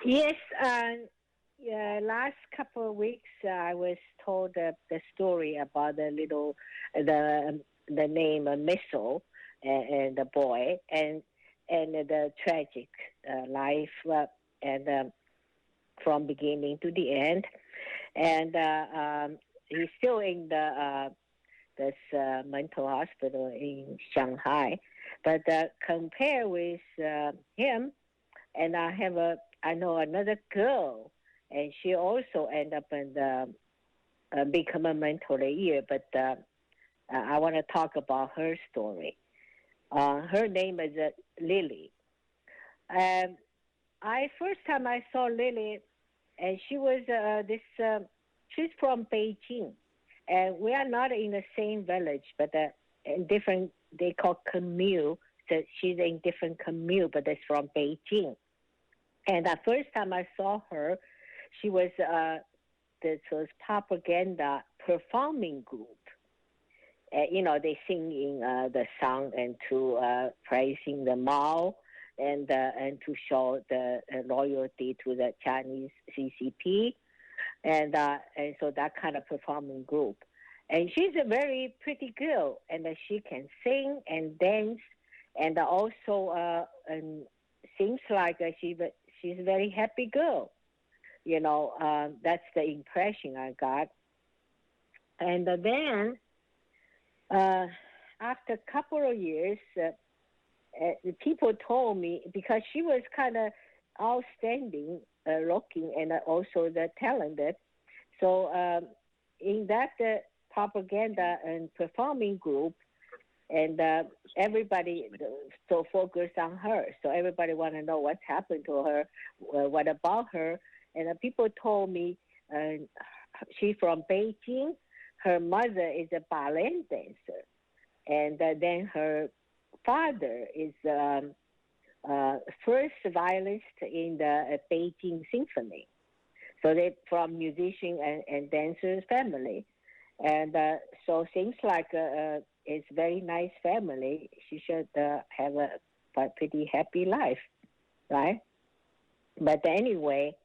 Yes, yeah, last couple of weeks I was told the story about the name Missile and the boy and the tragic life and from beginning to the end, and he's still in this mental hospital in Shanghai, but compare with him, and I know another girl, and she also end up in the become a mentally ill. But I want to talk about her story. Her name is Lily. Um, I first time I saw Lily, and she was this. She's from Beijing, and we are not in the same village, but in different. They call commune. So she's in different commune, but it's from Beijing. And the first time I saw her, she was this was propaganda performing group. They singing the song and to praising the Mao and to show the loyalty to the Chinese CCP, and so that kind of performing group. And she's a very pretty girl, and she can sing and dance, and also and seems like she's a very happy girl. That's the impression I got. And then after a couple of years, the people told me because she was kind of outstanding looking and also the talented. So in that propaganda and performing group, and everybody so focused on her. So everybody want to know what happened to her, what about her. And people told me she's from Beijing. Her mother is a ballet dancer. And then her father is first violinist in the Beijing symphony. So they from musician and dancers family. And so seems like it's very nice family. She should have a pretty happy life, right? But anyway,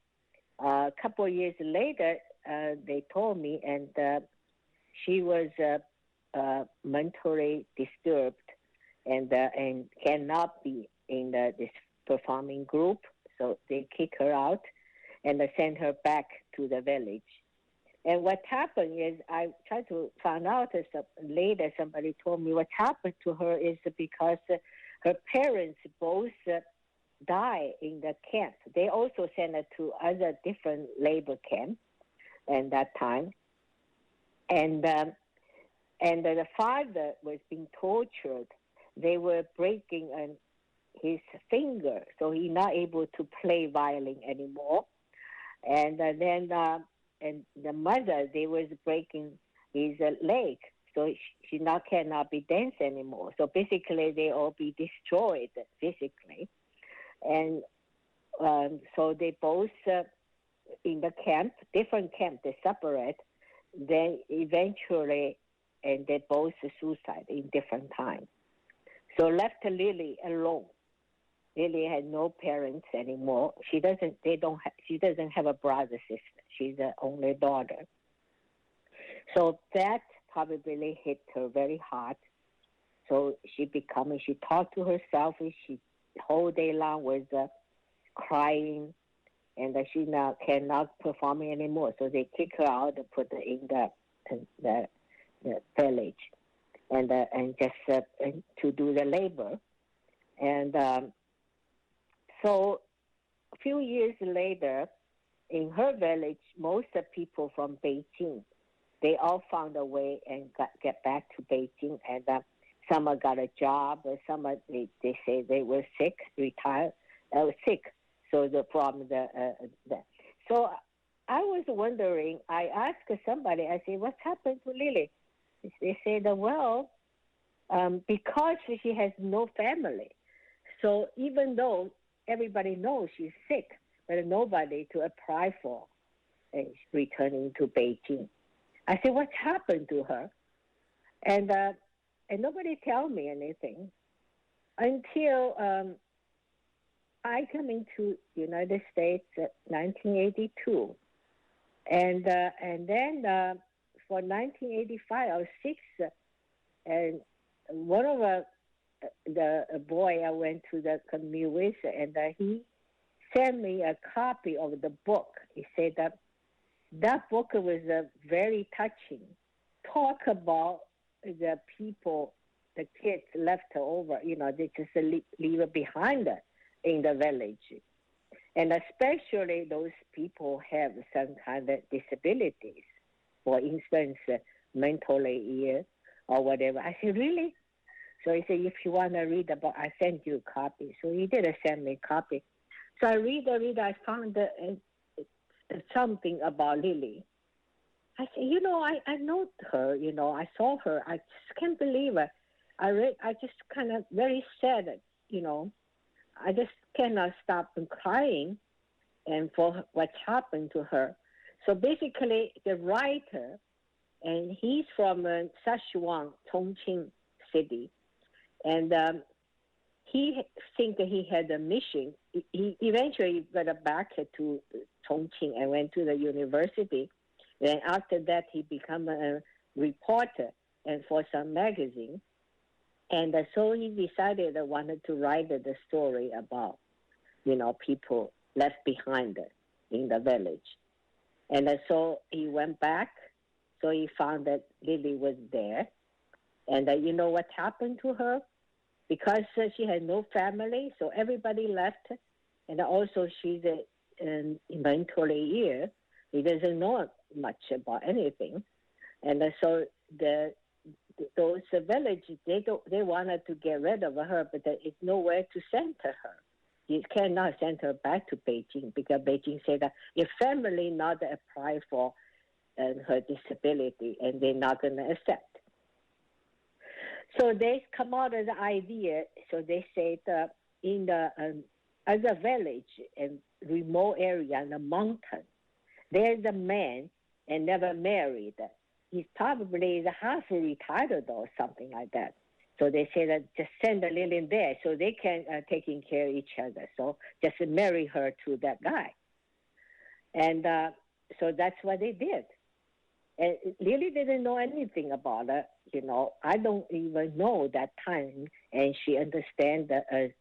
a couple of years later, they told me, and she was mentally disturbed and cannot be in this performing group. So they kick her out and send her back to the village. And what happened is I tried to find out later. Somebody told me what happened to her is because her parents both died in the camp. They also sent her to other different labor camps at that time. And the father was being tortured. They were breaking his finger, so he's not able to play violin anymore. And then and the mother, they was breaking his leg, so she cannot be dance anymore. So basically, they all be destroyed physically, and so they both in the camp, different camp, they separate. Then eventually, and they both suicide in different time. So left Lily alone. Lily had no parents anymore. She doesn't. She doesn't have a brother sister. She's the only daughter. So that probably hit her very hard. So she talked to herself. She whole day long was crying, and she now cannot perform anymore. So they kick her out and put her in the village, and just to do the labor, and so a few years later, in her village, most of the people from Beijing, they all found a way and get back to Beijing, and some got a job, or some they say they were sick, retired, sick. So so I was wondering. I asked somebody. I said, "What's happened to Lily?" They said, "Well, because she has no family, so even though everybody knows she's sick, but nobody to apply for returning to Beijing." I said, "What happened to her?" And nobody tell me anything until I came into United States 1982, and then for 1985 or six, and one of the boy I went to the commute with, and he sent me a copy of the book. He said that book was very touching. Talk about the people, the kids left over, they just leave behind in the village. And especially those people have some kind of disabilities, for instance, mentally ill or whatever. I said, really? So he said, if you want to read about, I sent you a copy. So he did send me a copy. So I read, I found something about Lilly. I said, I know her, I saw her. I just can't believe it. I just kind of very sad, I just cannot stop crying and for what's happened to her. So basically, the writer, and he's from Sichuan, Chongqing City, and he think he had a mission. He eventually got back to Chongqing and went to the university. Then after that, he became a reporter and for some magazine. And so he decided I wanted to write the story about, people left behind in the village. And so he went back. So he found that Lilly was there. And you know what happened to her? Because she had no family, so everybody left. And also she's mentally ill. He doesn't know much about anything. And so those village, they wanted to get rid of her, but there is nowhere to send her. You cannot send her back to Beijing because Beijing said that your family not apply for her disability, and they're not going to accept. So they come out with the idea. So they said in the other village and remote area in the mountain, there's a man and never married. He's probably half retired or something like that. So they say that just send a Lilly there so they can taking care of each other. So just marry her to that guy. And so that's what they did. And Lilly didn't know anything about it. I don't even know that time. And she understands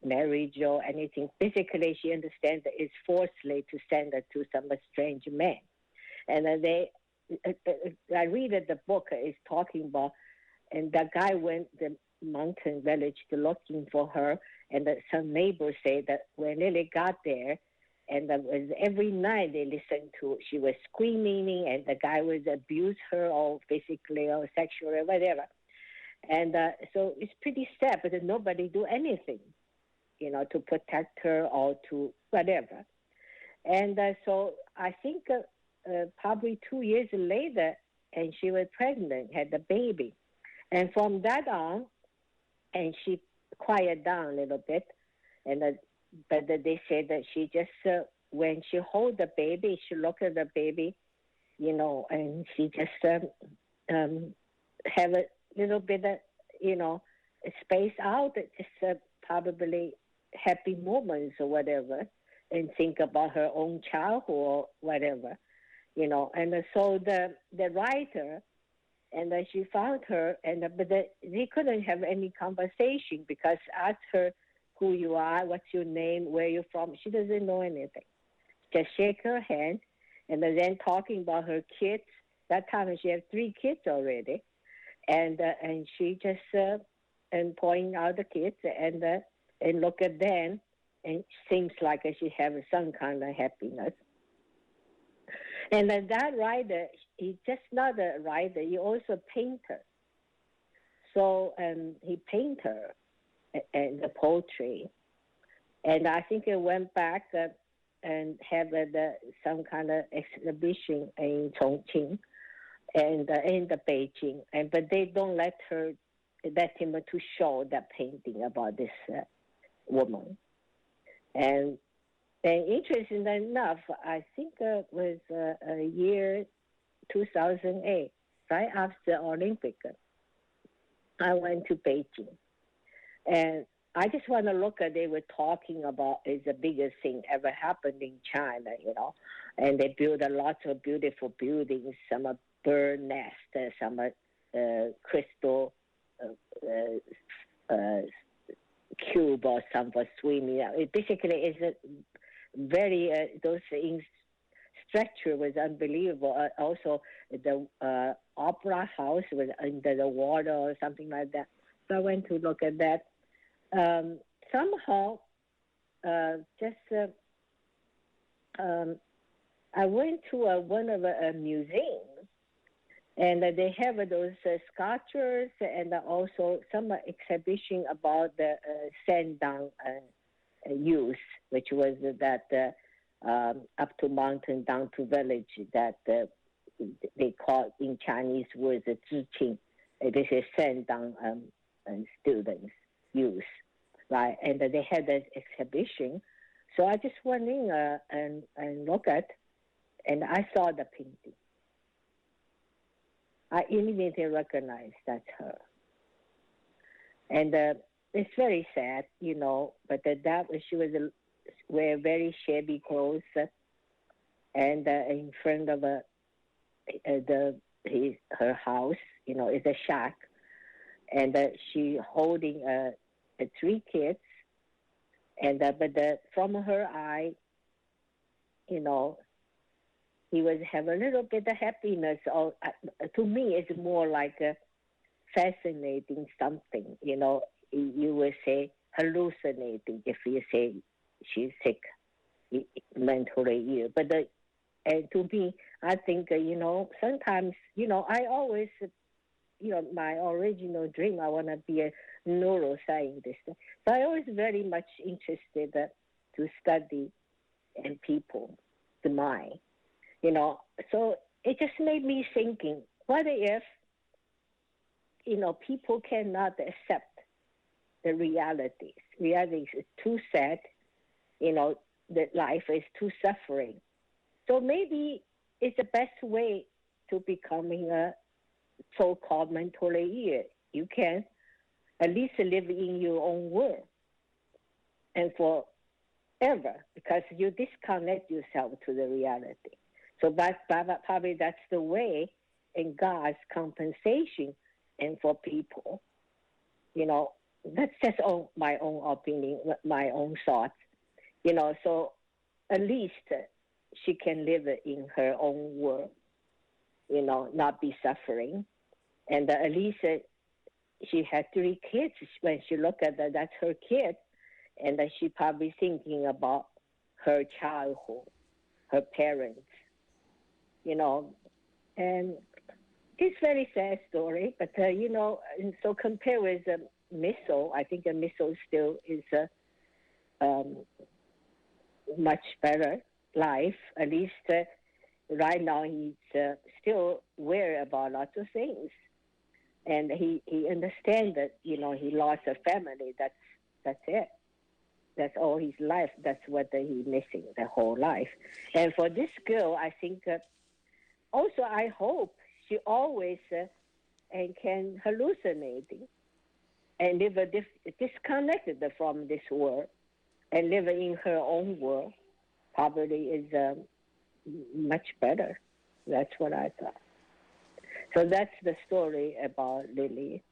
marriage or anything. Basically, she understands that it's forcefully to send her to some strange man. And I read that the book is talking about, and that guy went the mountain village to looking for her, and some neighbors say that when Lilly got there, and that was every night they listened to, she was screaming, and the guy was abuse her or physically or sexually or whatever. And so it's pretty sad, but nobody do anything, to protect her or to whatever. And so I think probably 2 years later, and she was pregnant, had the baby. And from that on, and she quieted down a little bit, and but they said that she just, when she hold the baby, she look at the baby, and she just have a little bit of, space out, just probably happy moments or whatever, and think about her own childhood or whatever, And so the writer, and she found her, and but they couldn't have any conversation because asked her who you are, what's your name, where you're from. She doesn't know anything. Just shake her hand, and then talking about her kids. That time she had 3 kids already, and she just and pointing out the kids and look at them, and it seems like she has some kind of happiness. And that writer, he's just not a writer, he also a painter. So he painted her and the poetry. And I think it went back and had some kind of exhibition in Chongqing and in the Beijing. But they don't let him to show that painting about this woman. And interesting enough, I think it was a year 2008, right after the Olympic, I went to Beijing. And I just want to look at they were talking about is the biggest thing ever happened in China, and they built a lot of beautiful buildings, some are bird nest, some are crystal cube or some for swimming. It basically is a very, those things, structure was unbelievable. Also, the opera house was under the water or something like that. So I went to look at that. Somehow, I went to one of a museum, and they have those sculptures and also some exhibition about the sandang use, which was that up to mountain, down to village, that they call in Chinese words zhiqing. This is sandang students use, right? And they had that exhibition. So I just went in and look at, and I saw the painting. I immediately recognized that's her. And it's very sad, but she was wear very shabby clothes, and in front of her house, is a shack, and she holding 3 kids, and from her eye, he was have a little bit of happiness. Or to me, it's more like a fascinating something. You would say hallucinating if you say she's sick, mentally ill. But and to me, I think sometimes I always my original dream, I want to be a neuroscientist. So I always very much interested to study and people, the mind. So it just made me thinking, what if, people cannot accept the realities. Reality is too sad, that life is too suffering. So maybe it's the best way to becoming a so-called mentally ill. You can at least live in your own world and forever, because you disconnect yourself to the reality. So probably that's the way in God's compensation and for people. That's just my own opinion, my own thoughts. So at least she can live in her own world, not be suffering. And at least she had 3 kids. When she looked at that, that's her kid. And she probably thinking about her childhood, her parents, and it's very sad story, but, and so compared with Missile, I think Missile still is a much better life. At least right now he's still aware about lots of things. And he understands that, he lost a family. That's it. That's all his life. That's what he's missing the whole life. And for this girl, I think also I hope she always and can hallucinating and live disconnected from this world and live in her own world probably is much better. That's what I thought. So that's the story about Lilly.